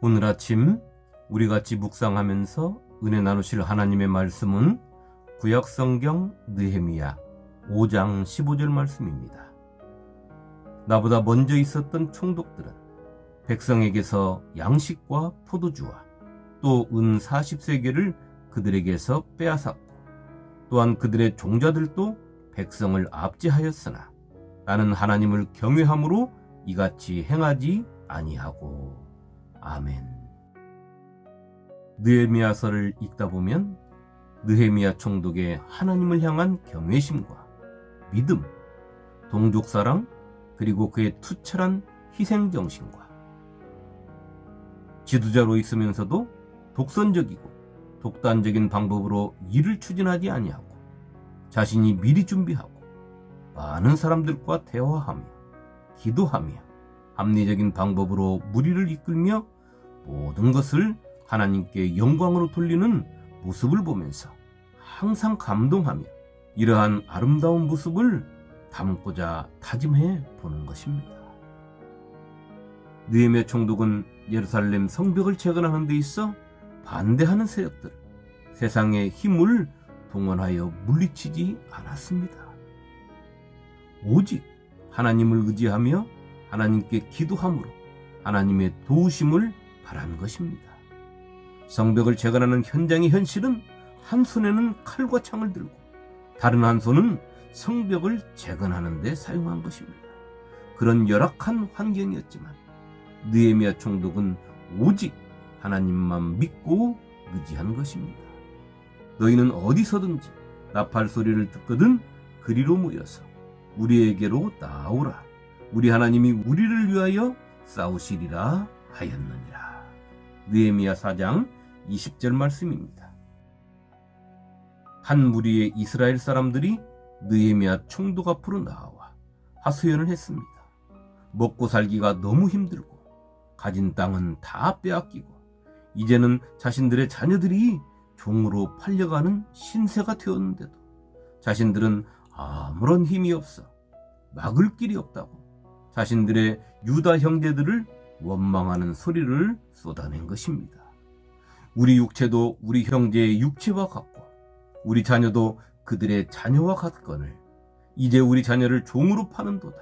오늘 아침 우리 같이 묵상하면서 은혜 나누실 하나님의 말씀은 구약성경 느헤미야 5장 15절 말씀입니다. 나보다 먼저 있었던 총독들은 백성에게서 양식과 포도주와 또 은 40세겔을 그들에게서 빼앗았고 또한 그들의 종자들도 백성을 압제하였으나 나는 하나님을 경외함으로 이같이 행하지 아니하고. 아멘. 느헤미야서를 읽다 보면 느헤미야 총독의 하나님을 향한 경외심과 믿음, 동족사랑, 그리고 그의 투철한 희생정신과 지도자로 있으면서도 독선적이고 독단적인 방법으로 일을 추진하지 아니하고 자신이 미리 준비하고 많은 사람들과 대화하며 기도하며 합리적인 방법으로 무리를 이끌며 모든 것을 하나님께 영광으로 돌리는 모습을 보면서 항상 감동하며 이러한 아름다운 모습을 담고자 다짐해 보는 것입니다. 느헤미야 총독은 예루살렘 성벽을 재건하는 데 있어 반대하는 세력들, 세상의 힘을 동원하여 물리치지 않았습니다. 오직 하나님을 의지하며 하나님께 기도함으로 하나님의 도우심을 바란 것입니다. 성벽을 재건하는 현장의 현실은 한 손에는 칼과 창을 들고 다른 한 손은 성벽을 재건하는 데 사용한 것입니다. 그런 열악한 환경이었지만 느헤미야 총독은 오직 하나님만 믿고 의지한 것입니다. 너희는 어디서든지 나팔 소리를 듣거든 그리로 모여서 우리에게로 나오라. 우리 하나님이 우리를 위하여 싸우시리라 하였느니라. 느헤미야 4장 20절 말씀입니다. 한 무리의 이스라엘 사람들이 느헤미야 총독 앞으로 나와 하소연을 했습니다. 먹고 살기가 너무 힘들고 가진 땅은 다 빼앗기고 이제는 자신들의 자녀들이 종으로 팔려가는 신세가 되었는데도 자신들은 아무런 힘이 없어 막을 길이 없다고 자신들의 유다 형제들을 원망하는 소리를 쏟아낸 것입니다. 우리 육체도 우리 형제의 육체와 같고 우리 자녀도 그들의 자녀와 같거늘 이제 우리 자녀를 종으로 파는도다.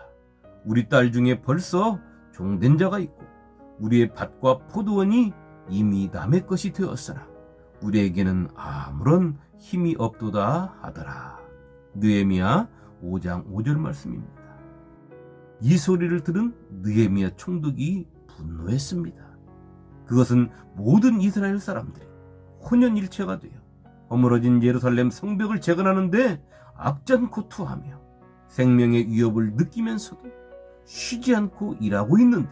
우리 딸 중에 벌써 종된 자가 있고 우리의 밭과 포도원이 이미 남의 것이 되었으나 우리에게는 아무런 힘이 없도다 하더라. 느헤미야 5장 5절 말씀입니다. 이 소리를 들은 느헤미야 총독이 분노했습니다. 그것은 모든 이스라엘 사람들이 혼연일체가 되어 허물어진 예루살렘 성벽을 재건하는데 악전코 투하며 생명의 위협을 느끼면서도 쉬지 않고 일하고 있는데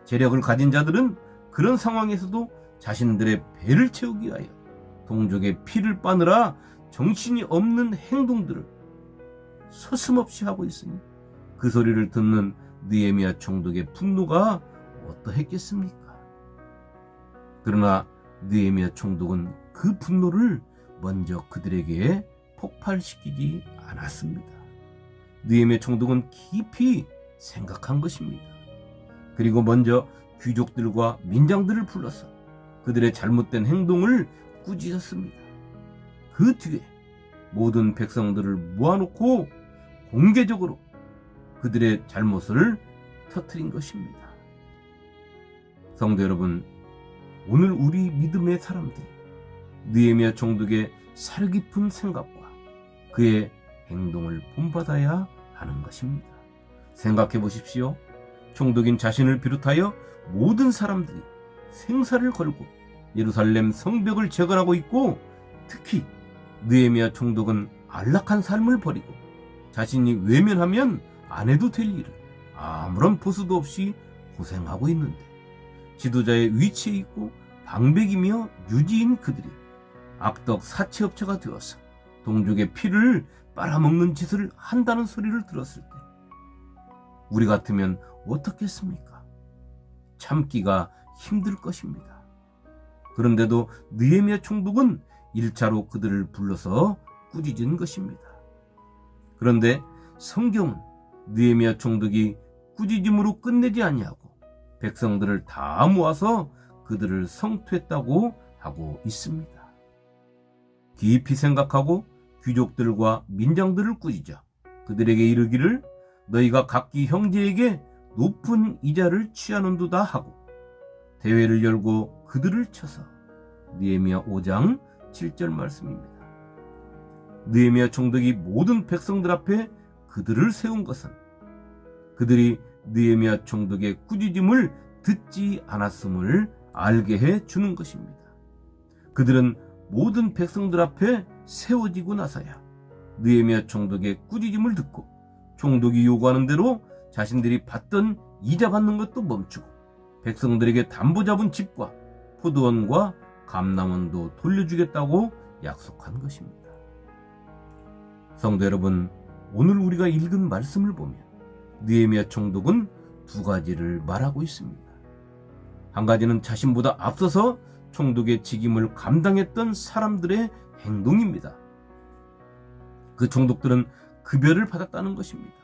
재력을 가진 자들은 그런 상황에서도 자신들의 배를 채우기 위하여 동족의 피를 빠느라 정신이 없는 행동들을 서슴없이 하고 있으니 그 소리를 듣는 느헤미야 총독의 분노가 어떠했겠습니까? 그러나 느헤미야 총독은 그 분노를 먼저 그들에게 폭발시키지 않았습니다. 느헤미야 총독은 깊이 생각한 것입니다. 그리고 먼저 귀족들과 민장들을 불러서 그들의 잘못된 행동을 꾸짖었습니다. 그 뒤에 모든 백성들을 모아놓고 공개적으로 그들의 잘못을 터뜨린 것입니다. 성도 여러분, 오늘 우리 믿음의 사람들이 느헤미야 총독의 사려 깊은 생각과 그의 행동을 본받아야 하는 것입니다. 생각해 보십시오. 총독인 자신을 비롯하여 모든 사람들이 생사를 걸고 예루살렘 성벽을 재건하고 있고 특히 느헤미야 총독은 안락한 삶을 버리고 자신이 외면하면 안 해도 될 일을 아무런 보수도 없이 고생하고 있는데 지도자의 위치에 있고 방백이며 유지인 그들이 악덕 사채업체가 되어서 동족의 피를 빨아먹는 짓을 한다는 소리를 들었을 때 우리 같으면 어떻겠습니까? 참기가 힘들 것입니다. 그런데도 느헤미야 총독은 1차로 그들을 불러서 꾸짖은 것입니다. 그런데 성경은 느헤미야 총독이 꾸짖음으로 끝내지 아니하고 백성들을 다 모아서 그들을 성토했다고 하고 있습니다. 깊이 생각하고 귀족들과 민장들을 꾸짖어 그들에게 이르기를 너희가 각기 형제에게 높은 이자를 취하는도다 하고 대회를 열고 그들을 쳐서. 느헤미야 5장 7절 말씀입니다. 느헤미야 총독이 모든 백성들 앞에 그들을 세운 것은 그들이 느헤미야 총독의 꾸짖음을 듣지 않았음을 알게 해 주는 것입니다. 그들은 모든 백성들 앞에 세워지고 나서야 느헤미야 총독의 꾸짖음을 듣고 총독이 요구하는 대로 자신들이 받던 이자 받는 것도 멈추고 백성들에게 담보 잡은 집과 포도원과 감람원도 돌려주겠다고 약속한 것입니다. 성도 여러분, 오늘 우리가 읽은 말씀을 보면 느헤미야 총독은 두 가지를 말하고 있습니다. 한 가지는 자신보다 앞서서 총독의 직임을 감당했던 사람들의 행동입니다. 그 총독들은 급여를 받았다는 것입니다.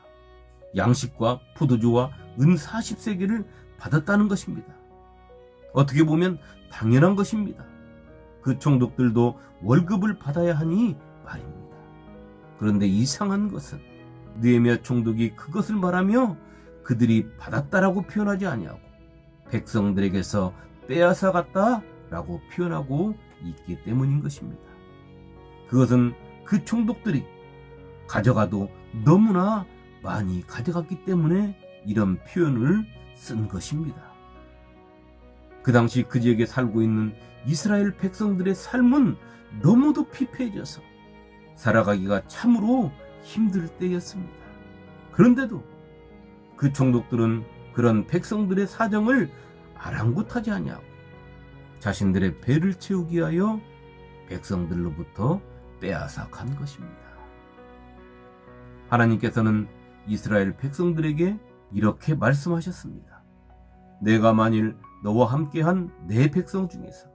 양식과 포도주와 은 40세겔을 받았다는 것입니다. 어떻게 보면 당연한 것입니다. 그 총독들도 월급을 받아야 하니 말입니다. 그런데 이상한 것은 느헤미야 총독이 그것을 말하며 그들이 받았다라고 표현하지 아니하고 백성들에게서 빼앗아갔다라고 표현하고 있기 때문인 것입니다. 그것은 그 총독들이 가져가도 너무나 많이 가져갔기 때문에 이런 표현을 쓴 것입니다. 그 당시 그 지역에 살고 있는 이스라엘 백성들의 삶은 너무도 피폐해져서 살아가기가 참으로 힘들 때였습니다. 그런데도 그 총독들은 그런 백성들의 사정을 아랑곳하지 아니하고 자신들의 배를 채우기 위하여 백성들로부터 빼앗아 간 것입니다. 하나님께서는 이스라엘 백성들에게 이렇게 말씀하셨습니다. 내가 만일 너와 함께한 내 백성 중에서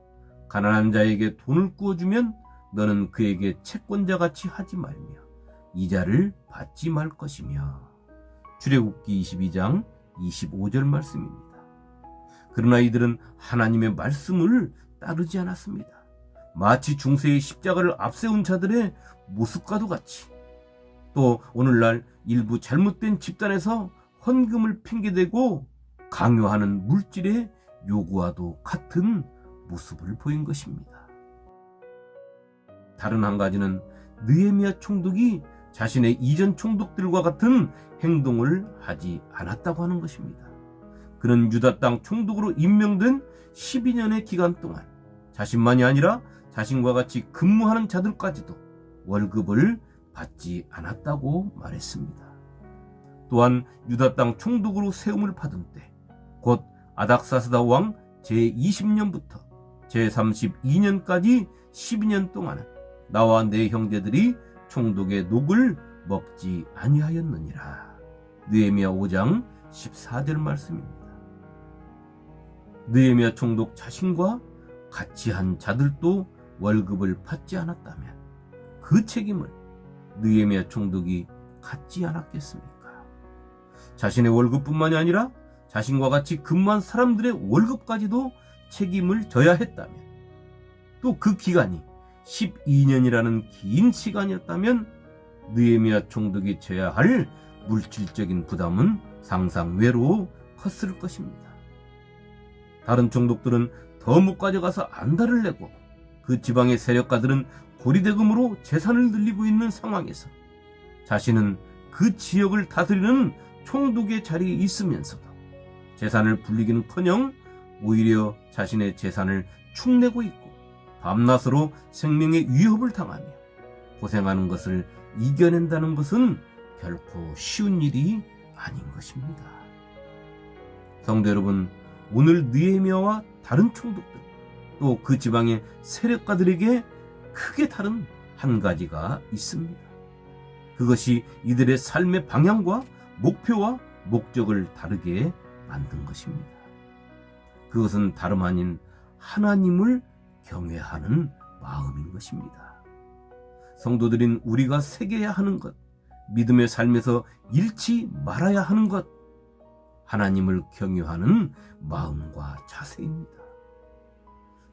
가난한 자에게 돈을 구워주면 너는 그에게 채권자같이 하지 말며 이자를 받지 말 것이며. 출애굽기 22장 25절 말씀입니다. 그러나 이들은 하나님의 말씀을 따르지 않았습니다. 마치 중세의 십자가를 앞세운 자들의 모습과도 같이, 또 오늘날 일부 잘못된 집단에서 헌금을 핑계대고 강요하는 물질의 요구와도 같은 모습을 보인 것입니다. 다른 한 가지는 느헤미야 총독이 자신의 이전 총독들과 같은 행동을 하지 않았다고 하는 것입니다. 그는 유다 땅 총독으로 임명된 12년의 기간 동안 자신만이 아니라 자신과 같이 근무하는 자들까지도 월급을 받지 않았다고 말했습니다. 또한 유다 땅 총독으로 세움을 받은 때, 곧 아닥사스다 왕 제20년부터 제32년까지 12년 동안은 나와 내 형제들이 총독의 녹을 먹지 아니하였느니라. 느헤미야 5장 14절 말씀입니다. 느헤미야 총독 자신과 같이 한 자들도 월급을 받지 않았다면 그 책임을 느헤미야 총독이 갖지 않았겠습니까? 자신의 월급뿐만이 아니라 자신과 같이 근무한 사람들의 월급까지도 책임을 져야 했다면, 또 그 기간이 12년이라는 긴 시간이었다면 느헤미야 총독이 져야 할 물질적인 부담은 상상 외로 컸을 것입니다. 다른 총독들은 더 못 가져가서 안달을 내고 그 지방의 세력가들은 고리대금으로 재산을 늘리고 있는 상황에서 자신은 그 지역을 다스리는 총독의 자리에 있으면서도 재산을 불리기는커녕 오히려 자신의 재산을 축내고 있고 밤낮으로 생명의 위협을 당하며 고생하는 것을 이겨낸다는 것은 결코 쉬운 일이 아닌 것입니다. 성도 여러분, 오늘 느헤미야와 다른 총독들, 또 그 지방의 세력가들에게 크게 다른 한 가지가 있습니다. 그것이 이들의 삶의 방향과 목표와 목적을 다르게 만든 것입니다. 그것은 다름 아닌 하나님을 경외하는 마음인 것입니다. 성도들인 우리가 새겨야 하는 것, 믿음의 삶에서 잃지 말아야 하는 것, 하나님을 경외하는 마음과 자세입니다.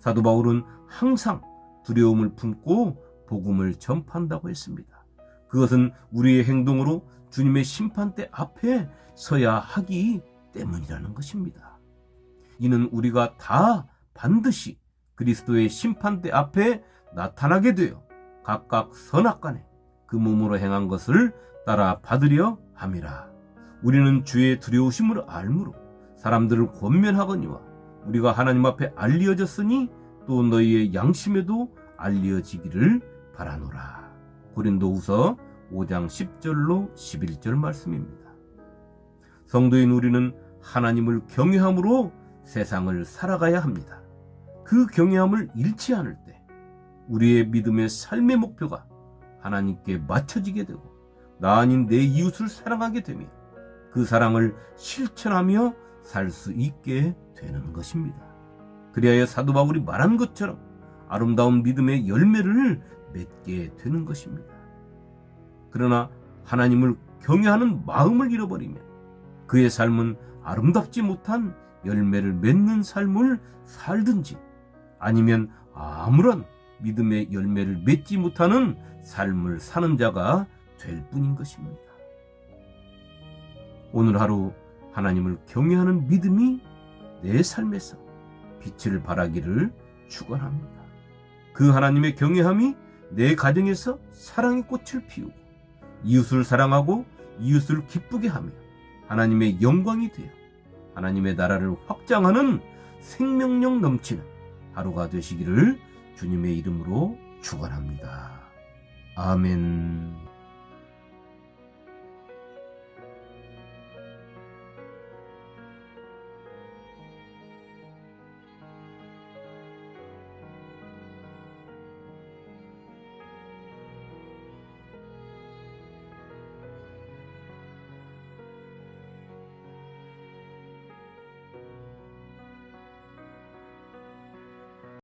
사도 바울은 항상 두려움을 품고 복음을 전파한다고 했습니다. 그것은 우리의 행동으로 주님의 심판대 앞에 서야 하기 때문이라는 것입니다. 이는 우리가 다 반드시 그리스도의 심판대 앞에 나타나게 되어 각각 선악간에 그 몸으로 행한 것을 따라 받으려 함이라. 우리는 주의 두려우심을 알므로 사람들을 권면하거니와 우리가 하나님 앞에 알리어졌으니 또 너희의 양심에도 알리어지기를 바라노라. 고린도후서 5장 10절로 11절 말씀입니다. 성도인 우리는 하나님을 경외함으로 세상을 살아가야 합니다. 그 경외함을 잃지 않을 때 우리의 믿음의 삶의 목표가 하나님께 맞춰지게 되고 나 아닌 내 이웃을 사랑하게 되며 그 사랑을 실천하며 살 수 있게 되는 것입니다. 그리하여 사도 바울이 말한 것처럼 아름다운 믿음의 열매를 맺게 되는 것입니다. 그러나 하나님을 경외하는 마음을 잃어버리면 그의 삶은 아름답지 못한 열매를 맺는 삶을 살든지 아니면 아무런 믿음의 열매를 맺지 못하는 삶을 사는 자가 될 뿐인 것입니다. 오늘 하루 하나님을 경외하는 믿음이 내 삶에서 빛을 발하기를 축원합니다. 그 하나님의 경외함이 내 가정에서 사랑의 꽃을 피우고 이웃을 사랑하고 이웃을 기쁘게 하며 하나님의 영광이 되어 하나님의 나라를 확장하는 생명력 넘치는 하루가 되시기를 주님의 이름으로 축원합니다. 아멘.